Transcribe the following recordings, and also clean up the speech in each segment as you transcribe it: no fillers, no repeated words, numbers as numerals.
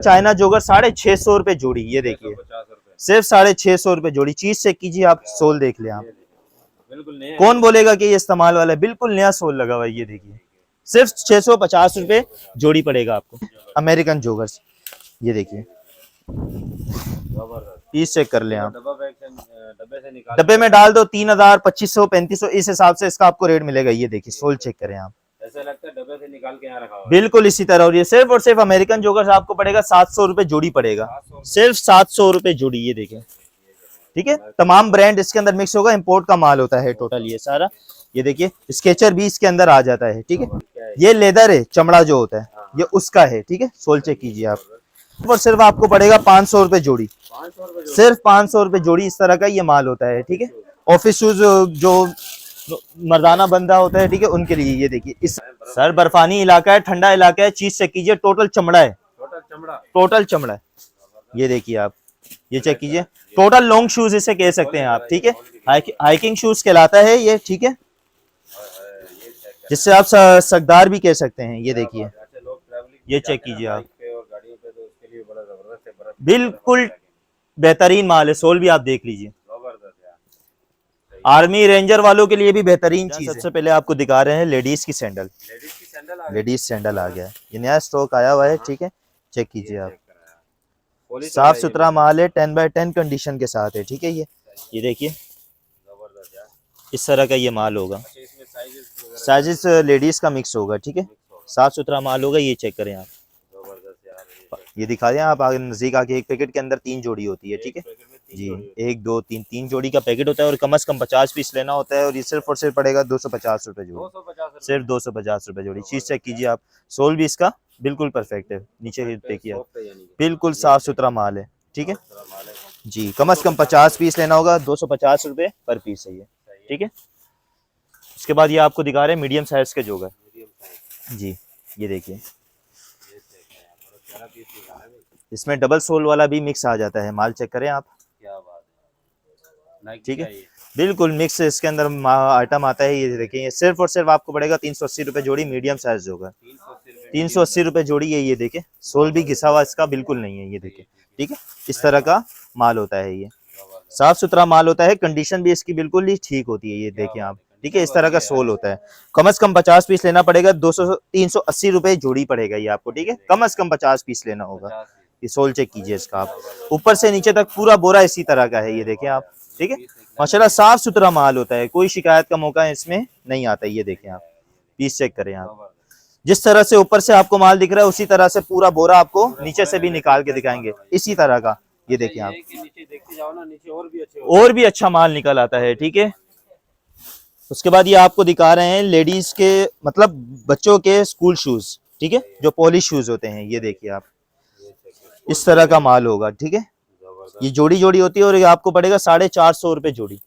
China जोगर 650 रुपए जोड़ी, ये देखिए सिर्फ 650 रुपए जोड़ी। चीज चेक कीजिए आप, सोल देख लें आप, बिल्कुल नया। कौन बोलेगा कि ये इस्तेमाल वाला है, बिल्कुल नया सोल लगा हुआ है। ये देखिए सिर्फ 650 रुपए जोड़ी पड़ेगा आपको। अमेरिकन जोगर्स, ये देखिए पीस चेक कर लें आप, डब्बे में डाल दो 3000 2500 3500 इस हिसाब से इसका आपको रेट मिलेगा। ये देखिए सोल चेक करें आप, ऐसा लगता है डब्बे से निकाल के यहाँ रखा हुआ है। बिल्कुल इसी तरह। और ये सिर्फ और सिर्फ अमेरिकन जोगर्स आपको पड़ेगा 700 रुपए जोड़ी पड़ेगा, सिर्फ 700 रुपए जोड़ी। ये देखें, ठीक है। तमाम ब्रांड इसके अंदर मिक्स होगा, इंपोर्ट का माल होता है टोटल ये सारा। ये देखिए स्केचर भी इसके अंदर आ जाता है, ठीक है। ये लेदर है, चमड़ा जो होता है ये उसका है, ठीक है। सोल चेक कीजिए आप, और सिर्फ आपको पड़ेगा 500 रुपए जोड़ी, सिर्फ 500 रुपए जोड़ी। इस तरह का ये माल होता है, ठीक है। ऑफिस शूज जो मर्दाना बंदा होता है, ठीक है, उनके लिए। ये देखिए इस सर बर्फानी इलाका है, ठंडा इलाका है, चीज चेक कीजिए, टोटल चमड़ा है, टोटल चमड़ा है। ये देखिए आप, ये चेक कीजिए, टोटल लॉन्ग शूज इसे कह सकते हैं आप, ठीक है। हाइकिंग शूज कहलाता है ये, ठीक है, जिससे आप सकदार भी कह सकते हैं। ये देखिए, ये चेक कीजिए आप, बिल्कुल बेहतरीन माल है। सोल भी आप देख लीजिए, आर्मी रेंजर वालों के लिए भी बेहतरीन चीज है। सबसे पहले आपको दिखा रहे हैं लेडीज की सैंडल, लेडीज सैंडल आ गया है, ये नया स्टॉक आया हुआ है, ठीक है। चेक कीजिए आप, साफ सुथरा माल है, 10x10 कंडीशन के साथ है, ठीक है। ये देखिए इस तरह का ये माल होगा, साइजेस लेडीज का मिक्स होगा, ठीक है। साफ सुथरा माल होगा, ये चेक करें आप, ये दिखा दें आप आगे नजदीक आके। एक पैकेट के अंदर 3 जोड़ी होती है, ठीक है जी, 1 2 3 3 जोड़ी का पैकेट होता है, और कम से कम 50 पीस लेना होता है। और ये सिर्फ और सिर्फ पड़ेगा 250 रुपए जोड़ी, सिर्फ 250 रुपए जोड़ी। चीज चेक कीजिए आप, सोल भी इसका बिल्कुल परफेक्ट है, नीचे देखिए आप, बिल्कुल साफ सुथरा माल है, ठीक है जी। कम से कम 50 पीस लेना होगा, 250 रुपए पर पीस है ये, ठीक है। उसके बाद ये आपको दिखा रहे हैं मीडियम साइज के जोगर जी, ये देखिए इसमें डबल सोल वाला भी मिक्स आ जाता है, माल चेक करें आप, ठीक है, बिल्कुल मिक्स इसके अंदर आइटम आता है। ये देखिए, ये सिर्फ और सिर्फ आपको पड़ेगा 380 रुपए जोड़ी, मीडियम साइज होगा, 380 रुपए जोड़ी है। ये देखिए सोल भी घिसा हुआ इसका बिल्कुल नहीं है, ये देखिए, ठीक है। इस तरह का माल होता है, ये साफ सुथरा माल होता है, कंडीशन भी इसकी बिल्कुल ही ठीक होती है। ये देखिए आप, ठीक है, इस तरह का सोल होता है। कम से कम 50 पीस लेना पड़ेगा, 380 रुपए जोड़ी पड़ेगा ये आपको, ठीक है। कम से कम 50 पीस लेना होगा। ये सोल चेक कीजिए इसका आप, ऊपर से नीचे तक पूरा बोरा इसी तरह का है, ये देखें आप, ठीक है। माशाल्लाह साफ सुथरा माल होता है, कोई शिकायत का मौका इसमें नहीं आता। ये देखें आप, पीस चेक करें आप, जिस तरह से ऊपर से आपको माल दिख रहा है उसी तरह से पूरा बोरा आपको नीचे से भी निकाल के दिखाएंगे, इसी तरह का। ये देखिए आप, और भी अच्छा माल निकल आता है, ठीक है। उसके बाद ये आपको दिखा रहे हैं लेडीज के, मतलब बच्चों के स्कूल शूज, ठीक है, जो पॉलिश शूज होते हैं। ये देखिए आप, इस तरह का माल होगा, ठीक है। ये जोड़ी जोड़ी होती है, और ये आपको पड़ेगा 450 रुपए जोड़ी,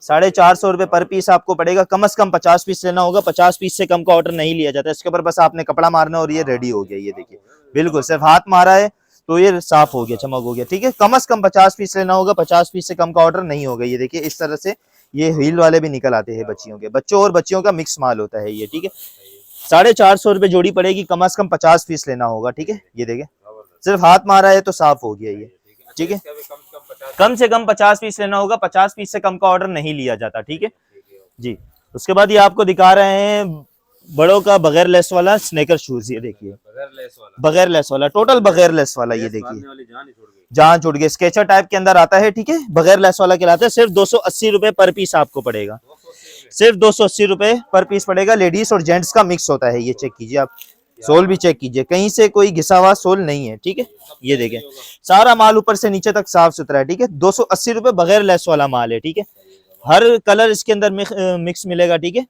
450 रुपए पर पीस आपको पड़ेगा। कम से कम 50 पीस लेना होगा, 50 पीस से कम का ऑर्डर नहीं लिया जाता। इसके ऊपर बस आपने कपड़ा मारना और ये रेडी हो गया। ये देखिए बिल्कुल सिर्फ हाथ मारा है तो ये साफ हो गया, चमक हो गया, ठीक है। कम से कम 50 पीस लेना होगा, 50 पीस से कम का ऑर्डर नहीं होगा। ये देखिए इस तरह से ये हील वाले भी निकल आते हैं बच्चियों के, बच्चों और बच्चियों का मिक्स माल होता है ये, ठीक है। 450 रुपए जोड़ी पड़ेगी, कम से कम 50 पीस लेना होगा, ठीक है। ये देखिए सिर्फ हाथ मारा है तो साफ हो गया ये, ठीक है। कम से कम 50 पीस लेना होगा, 50 पीस से कम का ऑर्डर नहीं लिया जाता, ठीक है जी। उसके बाद ये आपको दिखा रहे हैं बड़ों का बगैर लेस वाला स्नेकर शूज। ये देखिए बगैर लेस वाला, टोटल बगैर लेस वाला, ये देखिए जान छूट गई, स्केचर टाइप के अंदर आता है, ठीक है। बगैर लेस वाला कहलाता है। सिर्फ 280 रुपए पर पीस आपको पड़ेगा, सिर्फ 280 रुपए पर पीस पड़ेगा। लेडीज और जेंट्स का मिक्स होता है। ये चेक कीजिए आप, सोल भी चेक कीजिए, कहीं से कोई घिसा हुआ सोल नहीं है, ठीक है। ये देखें सारा माल ऊपर से नीचे तक साफ सुथरा है, ठीक है। 280 रुपए बगैर लेस वाला माल है, ठीक है। हर कलर इसके अंदर मिक्स मिलेगा, ठीक है।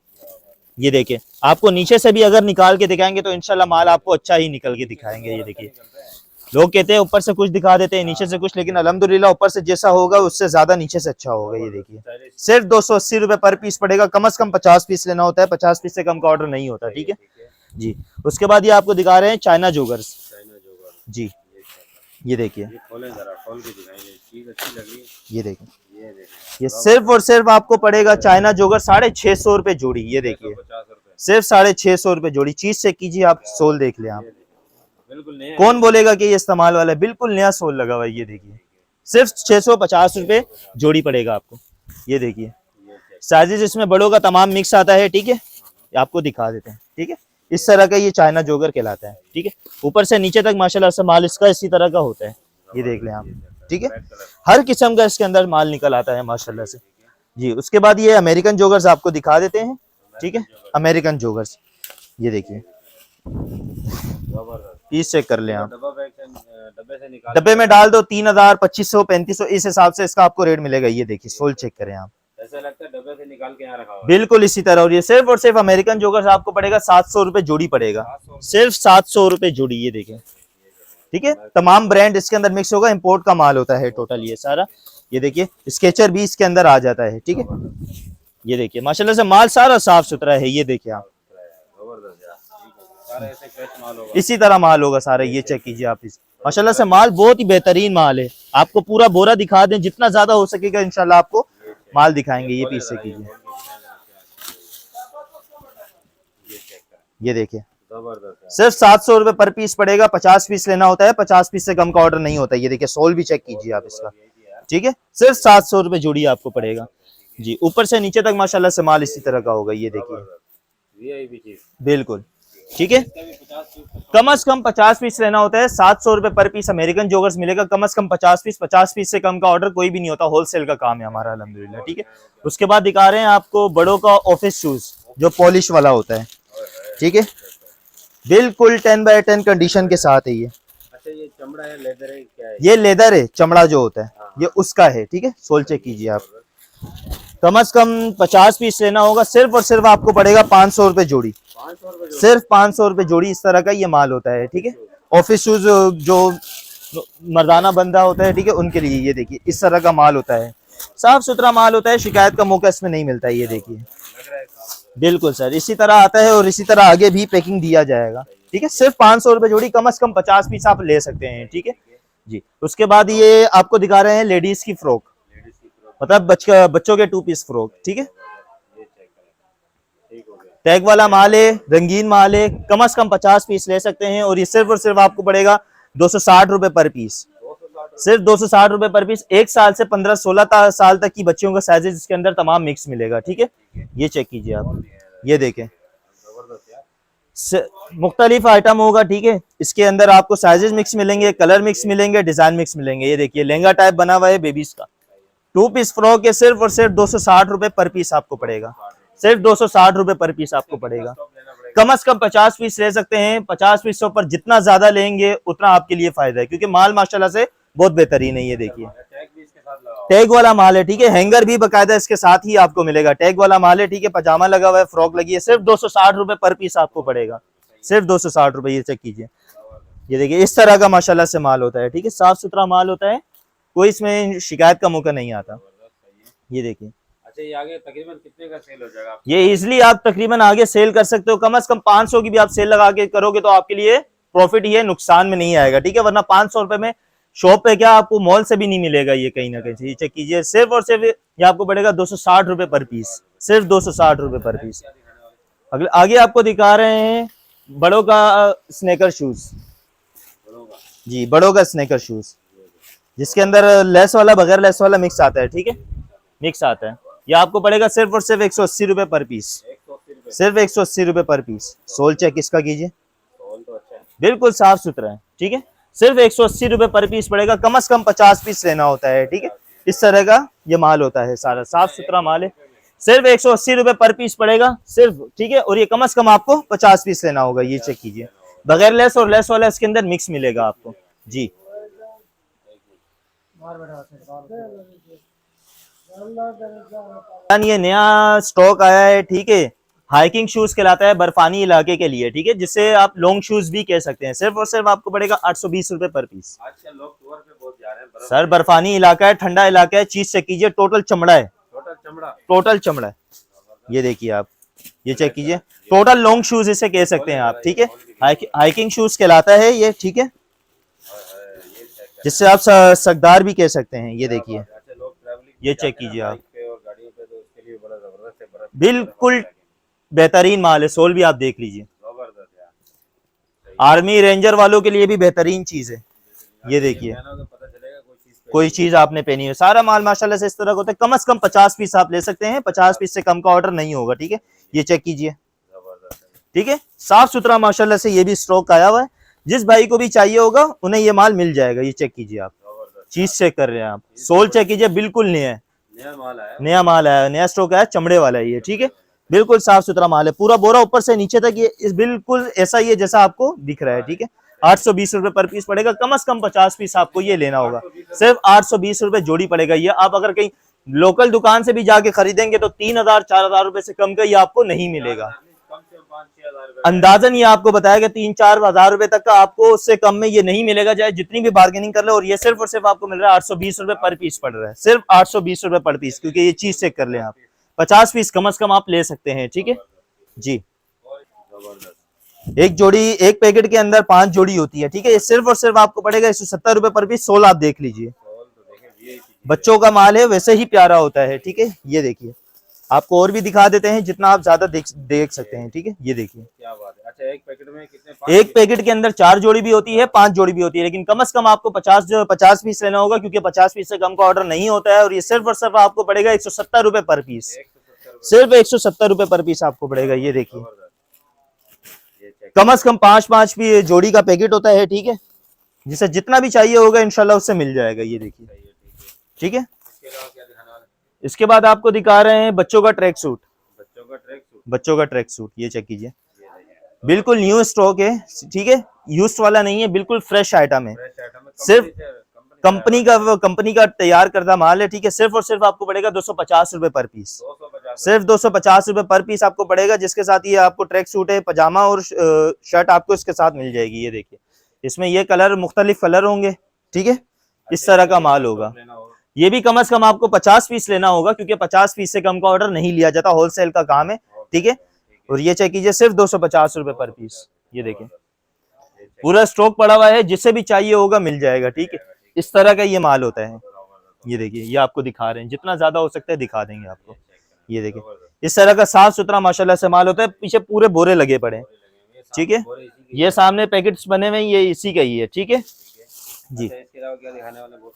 ये देखिए आपको नीचे से भी अगर निकाल के दिखाएंगे तो इंशाल्लाह माल आपको अच्छा ही निकल के दिखाएंगे। ये देखिए लोग कहते हैं ऊपर से कुछ दिखा देते हैं, नीचे से कुछ, लेकिन अल्हम्दुलिल्लाह ऊपर से जैसा होगा उससे ज्यादा नीचे से अच्छा होगा। ये देखिए सिर्फ 280 रुपए पर पीस पड़ेगा, कम से कम 50 पीस लेना होता है, 50 पीस से कम का ऑर्डर नहीं होता, ठीक है जी। उसके बाद ये आपको दिखा रहे हैं चाइना जोगर्स जी, ये देखिए, ये देखिए, ये सिर्फ और सिर्फ आपको पड़ेगा चाइना जोगर 650 रुपए जोड़ी। ये देखिए सिर्फ 650 रुपए जोड़ी। चीज चेक कीजिए आप, सोल देख लें आप, बिल्कुल नया है। कौन बोलेगा कि ये इस्तेमाल वाला है? बिल्कुल नया सोल लगा हुआ है। ये देखिए, सिर्फ 650 रुपए जोड़ी पड़ेगा आपको। ये देखिए, साइजेस इसमें बड़ों का तमाम मिक्स आता है, ठीक है। ये आपको दिखा देते हैं, ठीक है। इस तरह का ये चाइना जोगर कहलाता है, ठीक है। ऊपर से नीचे तक माशाल्लाह से माल इसका इसी तरह का होता है। ये देख लें आप, ठीक है। हर किस्म का इसके अंदर माल निकल आता है माशाल्लाह से जी। उसके बाद ये अमेरिकन जोगर्स आपको दिखा देते हैं, ठीक है। अमेरिकन जोगर्स, ये देखिए, पीस चेक कर लें आप। डब्बे से निकाल डब्बे में डाल दो 3000, 2500, 3500, इस हिसाब से इसका आपको रेट मिलेगा। ये देखिए, सोल चेक करें आप, ऐसा लगता है डब्बे से निकाल के यहाँ रखा हुआ है। बिल्कुल इसी तरह। और ये सिर्फ और सिर्फ अमेरिकन जोगर्स आपको पड़ेगा 700 रुपए जोड़ी पड़ेगा, सिर्फ 700 रुपए जोड़ी। ये देखें, ठीक है। तमाम ब्रांड इसके अंदर मिक्स होगा, इंपोर्ट का माल होता है टोटल ये सारा। ये देखिए, स्केचर भी इसके अंदर आ जाता है, ठीक है। ये देखिए माशाल्लाह से माल सारा साफ सुथरा है। ये देखिए आप, जबरदस्त यार, सारा ऐसे फ्रेश माल होगा। इसी तरह माल होगा सारा। ये चेक कीजिए आप, इस माशाल्लाह से माल बहुत ही बेहतरीन माल है। आपको पूरा बोरा दिखा दें, जितना ज्यादा हो सकेगा इंशाल्लाह आपको माल दिखाएंगे। ये पीस चेक कीजिए, ये देखिए, जबरदस्त है। सिर्फ 700 रुपए पर पीस पड़ेगा। 50 पीस लेना होता है, 50 पीस से कम का ऑर्डर नहीं होता। ये देखिए, सोल भी चेक कीजिए आप इसका, ठीक है। सिर्फ 700 रुपए जोड़ी आपको पड़ेगा जी। ऊपर से नीचे तक माशाल्लाह से माल इसी तरह का होगा। ये देखिए, वीआईपी चीज, बिल्कुल, ठीक है। कम से कम 50 पीस लेना होता है। 700 रुपए पर पीस अमेरिकन जोगर्स मिलेगा। कम से कम 50 पीस, 50 पीस से कम का ऑर्डर कोई भी नहीं होता। होलसेल का काम है हमारा अल्हम्दुलिल्लाह, ठीक है। उसके बाद दिखा रहे हैं आपको बड़ों का ऑफिस शूज, जो पॉलिश वाला होता है, ठीक है। बिल्कुल 10x10 कंडीशन के साथ है ये। अच्छा ये चमड़ा है, लेदर है, क्या है? ये लेदर है, चमड़ा जो होता है ये उसका है, ठीक है। सोल चेक कीजिए आप। कम से कम 50 पीस लेना होगा। सिर्फ और सिर्फ आपको पड़ेगा 500 रुपए जोड़ी, 500 रुपए सिर्फ 500 रुपए जोड़ी। इस तरह का ये माल होता है, ठीक है। ऑफिस शूज जो मर्दाना बंदा होता है, ठीक है, उनके लिए। ये देखिए, इस तरह का माल होता है, साफ सुथरा माल होता है। शिकायत का मौका इसमें नहीं मिलता है। ये देखिए, लग रहा है काम। बिल्कुल सर, इसी तरह आता है और इसी तरह आगे भी पैकिंग दिया जाएगा, ठीक है। सिर्फ 500 रुपए जोड़ी, कम से कम 50 पीस आप ले सकते हैं, ठीक है जी। उसके बाद ये आपको दिखा रहे हैं लेडीज की फ्रॉक, लेडीज की फ्रॉक, मतलब बच्चों के 2 पीस फ्रॉक, ठीक है। ये चेक करें, ठीक हो गया। टैग वाला माल है, रंगीन माल है। कम से कम 50 पीस ले सकते हैं और ये सिर्फ और सिर्फ आपको पड़ेगा 260 रुपए पर पीस, 260 सिर्फ 260 रुपए पर पीस। 1 साल से 15-16 साल तक की बच्चियों का साइजेस इसके अंदर तमाम मिक्स मिलेगा, ठीक है। ये चेक कीजिए आप, ये देखें, जबरदस्त यार। मुख्तलिफ आइटम होगा, ठीक है। इसके अंदर आपको साइजेस मिक्स मिलेंगे, कलर मिक्स मिलेंगे, डिजाइन मिक्स मिलेंगे। ये देखिए, लहंगा टाइप बना हुआ है बेबीज का। 2 पीस फ्रॉक के सिर्फ और सिर्फ 260 रुपए पर पीस आपको पड़ेगा, सिर्फ 260 रुपए पर पीस आपको पड़ेगा। स्टॉप लेना पड़ेगा। कम से कम 50 पीस ले सकते हैं। 50 पीसों पर जितना ज्यादा लेंगे उतना आपके लिए फायदा है, क्योंकि माल माशाल्लाह से बहुत बेहतरीन है। ये देखिए, टैग भी इसके साथ लगाओ। टैग वाला माल है, ठीक है। हैंगर भी बकायदा इसके साथ ही आपको मिलेगा। टैग वाला माल है, ठीक है। पजामा लगा हुआ है, फ्रॉक लगी है। सिर्फ 260 रुपए पर पीस आपको पड़ेगा, सिर्फ 260 रुपए। ये चेक कीजिए, ये देखिए, इस तरह का माशाल्लाह से माल होता है, ठीक है। साफ सुथरा माल होता है, कोई इसमें शिकायत का मौका नहीं आता। ये देखिए, अच्छा ये आगे तकरीबन कितने का सेल हो जाएगा? ये इजिली आप तकरीबन आगे सेल कर सकते हो। कम से कम 500 की भी आप सेल लगा के करोगे तो आपके लिए प्रॉफिट ही है, नुकसान में नहीं आएगा, ठीक है। वरना 500 रुपए में शॉप पे क्या आपको मॉल से भी नहीं मिलेगा ये कहीं ना कहीं से। ये चेक कीजिए, सिर्फ और सिर्फ ये आपको पड़ेगा 260 रुपए पर पीस, सिर्फ 260 रुपए पर पीस। अगले आगे आपको दिखा रहे हैं बड़ों का स्नेकर शूज जी, बड़ों का स्नेकर शूज, जिसके अंदर लेस वाला बगैर लेस वाला मिक्स आता है, ठीक है, मिक्स आता है। ये आपको पड़ेगा सिर्फ और सिर्फ 180 रुपए पर पीस, 180 रुपए। सिर्फ 180 रुपए पर पीस। सोल चेक इसका कीजिए, सोल तो अच्छा है। बिल्कुल साफ सुथरा है, ठीक है। सिर्फ 180 रुपए पर पीस पड़ेगा। कम से कम 50 पीस लेना होता है, ठीक है। इस तरह का ये माल होता है, सारा साफ सुथरा माल है। सिर्फ 180 रुपए पर पीस पड़ेगा सिर्फ, ठीक है। और ये कम से कम आपको 50 पीस लेना होगा। ये चेक कीजिए, बगैर लेस और लेस वाला इसके अंदर मिक्स मिलेगा आपको जी। ये नया स्टॉक आया है, ठीक है। हाइकिंग शूज कहलाता है, बर्फानी इलाके के लिए, ठीक है, जिससे आप लॉन्ग शूज भी कह सकते हैं। सिर्फ और सिर्फ आपको पड़ेगा 820 रुपए पर पीस। आजकल लोग टूर पे बहुत जा रहे हैं। सर बर्फानी इलाका है, ठंडा इलाका है, चीज चेक कीजिए, टोटल चमड़ा है, टोटल चमड़ा। टोटल चमड़ा है। ये देखिए आप, ये चेक कीजिए, टोटल लॉन्ग शूज इसे कह सकते हैं आप, ठीक है। हाइकिंग शूज कहलाता है ये, ठीक है, जिससे आप सकदार भी कह सकते हैं। ये देखिए, अच्छा लोग ट्रैवलिंग ये चेक कीजिए आप, पे और गाड़ियों पे, तो उसके लिए बड़ा जबरदस्त है। बर्फ बिल्कुल बेहतरीन माल है। सोल भी आप देख लीजिए। जबरदस्त यार। आर्मी रेंजर वालों के लिए भी बेहतरीन चीज है। ये देखिए पहना तो पता चलेगा कोई चीज आपने पहनी है। सारा माल माशाल्लाह से इस तरह का होता है। कम से कम 50 पीस आप ले सकते हैं, 50 पीस से कम का ऑर्डर नहीं होगा, ठीक है। ये चेक कीजिए, जबरदस्त है। ठीक है, साफ सुथरा माशाल्लाह से ये भी स्टॉक आया हुआ है। जिस भाई को भी चाहिए होगा उन्हें ये माल मिल जाएगा। ये चेक कीजिए आप, जबरदस्त चीज चेक कर रहे हैं आप, सोल चेक कीजिए, बिल्कुल नया है, नया माल आया। नया माल आया, नया स्टॉक आया, चमड़े वाला है ये, ठीक है। बिल्कुल साफ सुथरा माल है, पूरा बोरा ऊपर से नीचे तक ये इस बिल्कुल ऐसा ही है जैसा आपको दिख रहा है, ठीक है। 820 रुपए पर पीस पड़ेगा। कम से कम 50 पीस आपको ये लेना होगा। सिर्फ 820 रुपए जोड़ी पड़ेगा ये। आप अगर कहीं लोकल दुकान से भी जाके खरीदेंगे तो 3000 4000 रुपए से कम का ये आपको नहीं मिलेगा। कम से कम 5-6 हज़ार रुपए अंदाजन ये आपको बताया कि 3-4 हजार रुपए तक का आपको उससे कम में ये नहीं मिलेगा, चाहे जितनी भी बार्गेनिंग कर ले। और ये सिर्फ और सिर्फ आपको मिल रहा है 820 रुपए पर पीस पड़ रहा है, सिर्फ 820 रुपए पर पीस, क्योंकि ये चीज चेक कर ले आप। 50 पीस कम से कम आप ले सकते हैं, ठीक है जी। जबरदस्त। एक जोड़ी, एक पैकेट के अंदर 5 जोड़ी होती है, ठीक है। ये सिर्फ और सिर्फ आपको पड़ेगा 170 रुपए पर पीस। सोल आप देख लीजिए, तो देखें ये बच्चों का माल है, वैसे ही प्यारा होता है, ठीक है। ये देखिए, आपको और भी दिखा देते हैं जितना आप ज्यादा देख सकते हैं, ठीक है। ये देखिए, क्या बात है। अच्छा, एक पैकेट में कितने? एक पैकेट के अंदर 4 जोड़ी भी होती है, 5 जोड़ी भी होती है, लेकिन कम से कम आपको 50 पीस लेना होगा, क्योंकि 50 पीस से कम का ऑर्डर नहीं होता है। और ये सिर्फ और सिर्फ आपको पड़ेगा 170 रुपए पर पीस, 170 सिर्फ 170 रुपए पर पीस आपको पड़ेगा। ये देखिए, ये चेक कम से कम 5-5 भी जोड़ी का पैकेट होता है, ठीक है। जिसे जितना भी चाहिए होगा इंशाल्लाह उससे मिल जाएगा। ये देखिए, ठीक है। इसके अलावा क्या दिखाना है? इसके बाद आपको दिखा रहे हैं बच्चों का ट्रैक सूट, बच्चों का ट्रैक सूट। बच्चों का ट्रैक सूट। ये चेक कीजिए, बिल्कुल न्यू स्टॉक है, ठीक है, यूज्ड वाला नहीं है, बिल्कुल फ्रेश आइटम है। फ्रेश आइटम है, सिर्फ कंपनी कंपनी का तैयार करदा माल है, ठीक है। सिर्फ और सिर्फ आपको पड़ेगा 250 रुपए पर पीस, 250 सिर्फ 250 रुपए पर पीस आपको पड़ेगा। जिसके साथ ये आपको ट्रैक सूट है, पजामा और शर्ट आपको इसके साथ मिल जाएगी। ये देखिए, इसमें ये कलर, मुख्तलिफ कलर होंगे, ठीक है। इस तरह का माल होगा। लेना होगा। ये भी कम से कम आपको 50 पीस लेना होगा, क्योंकि 50 पीस से कम का ऑर्डर नहीं लिया जाता, होलसेल का काम है, ठीक है। और ये चेक कीजिए, सिर्फ 250 रुपए पर पीस। ये देखिए, पूरा स्टॉक पड़ा हुआ है, जिससे भी चाहिए होगा मिल जाएगा, ठीक है। इस तरह का ये माल होता है। ये देखिए, ये आपको दिखा रहे हैं, जितना ज्यादा हो सकता है दिखा देंगे आपको। ये देखिए, इस तरह का साफ सुथरा माशाल्लाह से माल होता है। पीछे पूरे बोरे लगे पड़े हैं, ठीक है। ये सामने पैकेट्स बने हुए हैं, ये इसी का ही है, ठीक है जी। इसके अलावा क्या दिखाने वाले? बहुत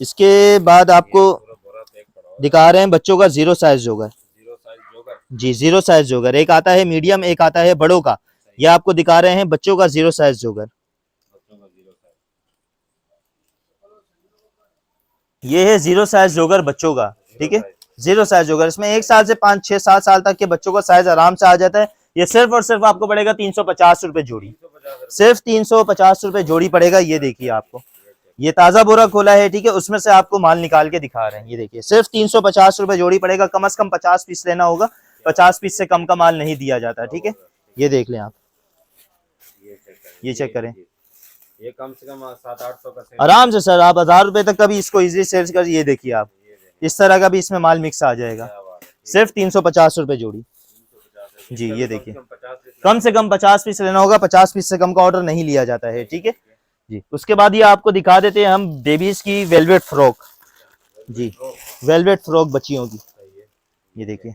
इसके बाद आपको पूरा बोरा पैक पड़ा हुआ है। दिखा रहे हैं बच्चों का 0 साइज जोगर। 0 साइज जोगर। जी, 0 साइज जोगर। एक आता है मीडियम, एक आता है बड़ों का। ये आपको दिखा रहे हैं बच्चों का 0 साइज जोगर। बच्चों का 0 साइज। ये है 0 साइज जोगर बच्चों का, ठीक है। 0 साइज जोगर, इसमें 1 साल से 5, 6, 7 साल तक के बच्चों का साइज आराम से आ जाता है। ये सिर्फ और सिर्फ आपको पड़ेगा 350 रुपए जोड़ी, 350 सिर्फ 350 रुपए जोड़ी पड़ेगा। ये देखिए, आपको ये ताजा बोरा खोला है, ठीक है, उसमें से आपको माल निकाल के दिखा रहे हैं। ये देखिए, सिर्फ 350 रुपए जोड़ी पड़ेगा। कम से कम 50 पीस लेना होगा, 50 पीस से कम का माल नहीं दिया जाता, ठीक है। ये देख लें आप, ये चेक करें। ये कम से कम 700-800 का सेल। आराम से सर आप 1000 रुपए तक का भी इसको इजीली सेल्स कर। ये देखिए आप, इस तरह का भी इसमें माल मिक्स आ जाएगा। सिर्फ 350 रुपए जोड़ी जी। ये देखिए, कम से कम 50 पीस लेना होगा, 50 पीस से कम का ऑर्डर नहीं लिया जाता है, ठीक है जी। उसके बाद ये आपको दिखा देते हैं हम बेबीज की वेलवेट फ्रॉक जी, वेलवेट फ्रॉक बच्चियों की। ये देखिए,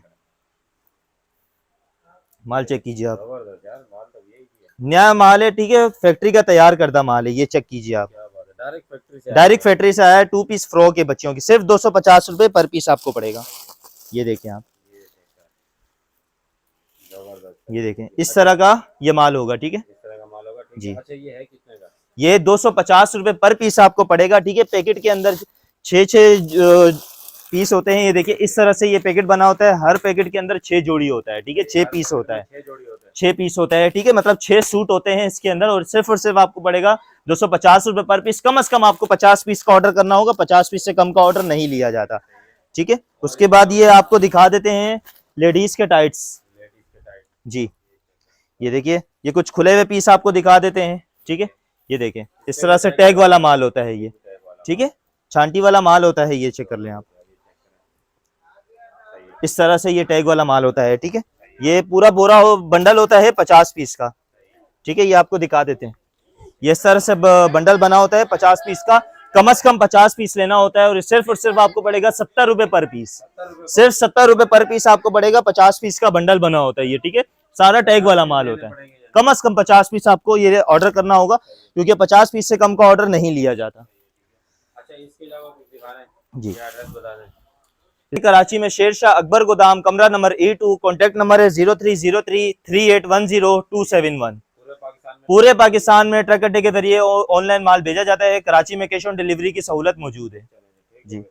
माल चेक कीजिए आप, जबरदस्त यार, माल तो यही है। नया माल है, ठीक है, फैक्ट्री का तैयार करदा माल है। ये चेक कीजिए आप, क्या बात है, डायरेक्ट फैक्ट्री से। डायरेक्ट फैक्ट्री से आया है। 2 पीस फ्रॉक है बच्चियों की, सिर्फ 250 रुपए पर पीस आपको पड़ेगा। ये देखें आप, जबरदस्त। ये देखें, इस तरह का ये माल होगा, ठीक है इस तरह का माल होगा, ठीक जी। है। अच्छा, ये है कितने का? ये 250 रुपए पर पीस आपको पड़ेगा, ठीक है। पैकेट के अंदर 6 पीस होते हैं। ये देखिए, इस तरह से ये पैकेट बना होता है। हर पैकेट के अंदर 6 जोड़ी होता है, ठीक है, 6 पीस होता है, 6 जोड़ी होते हैं। 6 पीस होता है, ठीक है। मतलब 6 सूट होते हैं इसके अंदर। और सिर्फ आपको पड़ेगा 250 रुपए पर पीस। कम से कम आपको 50 पीस का ऑर्डर करना होगा, 50 पीस से कम का ऑर्डर नहीं लिया जाता, ठीक है। उसके बाद ये आपको दिखा देते हैं लेडीज के टाइट्स लेडीज के टाइट। जी। ये देखिए, ये कुछ खुले हुए पीस आपको दिखा देते हैं, ठीक है। ये देखें, इस तरह से टैग वाला माल होता है ये, ठीक है, छांटी वाला माल होता है। ये चेक कर लें आप, इस तरह से ये टैग वाला माल होता है, ठीक है। ये पूरा बोरा बंडल होता है 50 पीस का, ठीक है। ये आपको दिखा देते हैं, ये इस तरह से बंडल बना होता है 50 पीस का। कम से कम 50 पीस लेना होता है। और सिर्फ आपको पड़ेगा 70 रुपए पर पीस, सिर्फ 70 रुपए पर पीस आपको पड़ेगा। 50 पीस का बंडल बना होता है ये, ठीक है। सारा टैग वाला माल होता है। कम से कम 50 पीस आपको ये ऑर्डर करना होगा, क्योंकि 50 पीस से कम का ऑर्डर नहीं लिया जाता। अच्छा, इसके अलावा कुछ दिखा रहे हैं जी। एड्रेस बता दें। कराची में शेरशाह अकबर गोदाम, कमरा नंबर E2, कॉन्टेक्ट नंबर है 03033810 271। पूरे पाकिस्तान में ट्रक अड्डे के जरिए ऑनलाइन माल भेजा जाता है। कराची में कैश ऑन डिलीवरी की सहूलत मौजूद है। जी।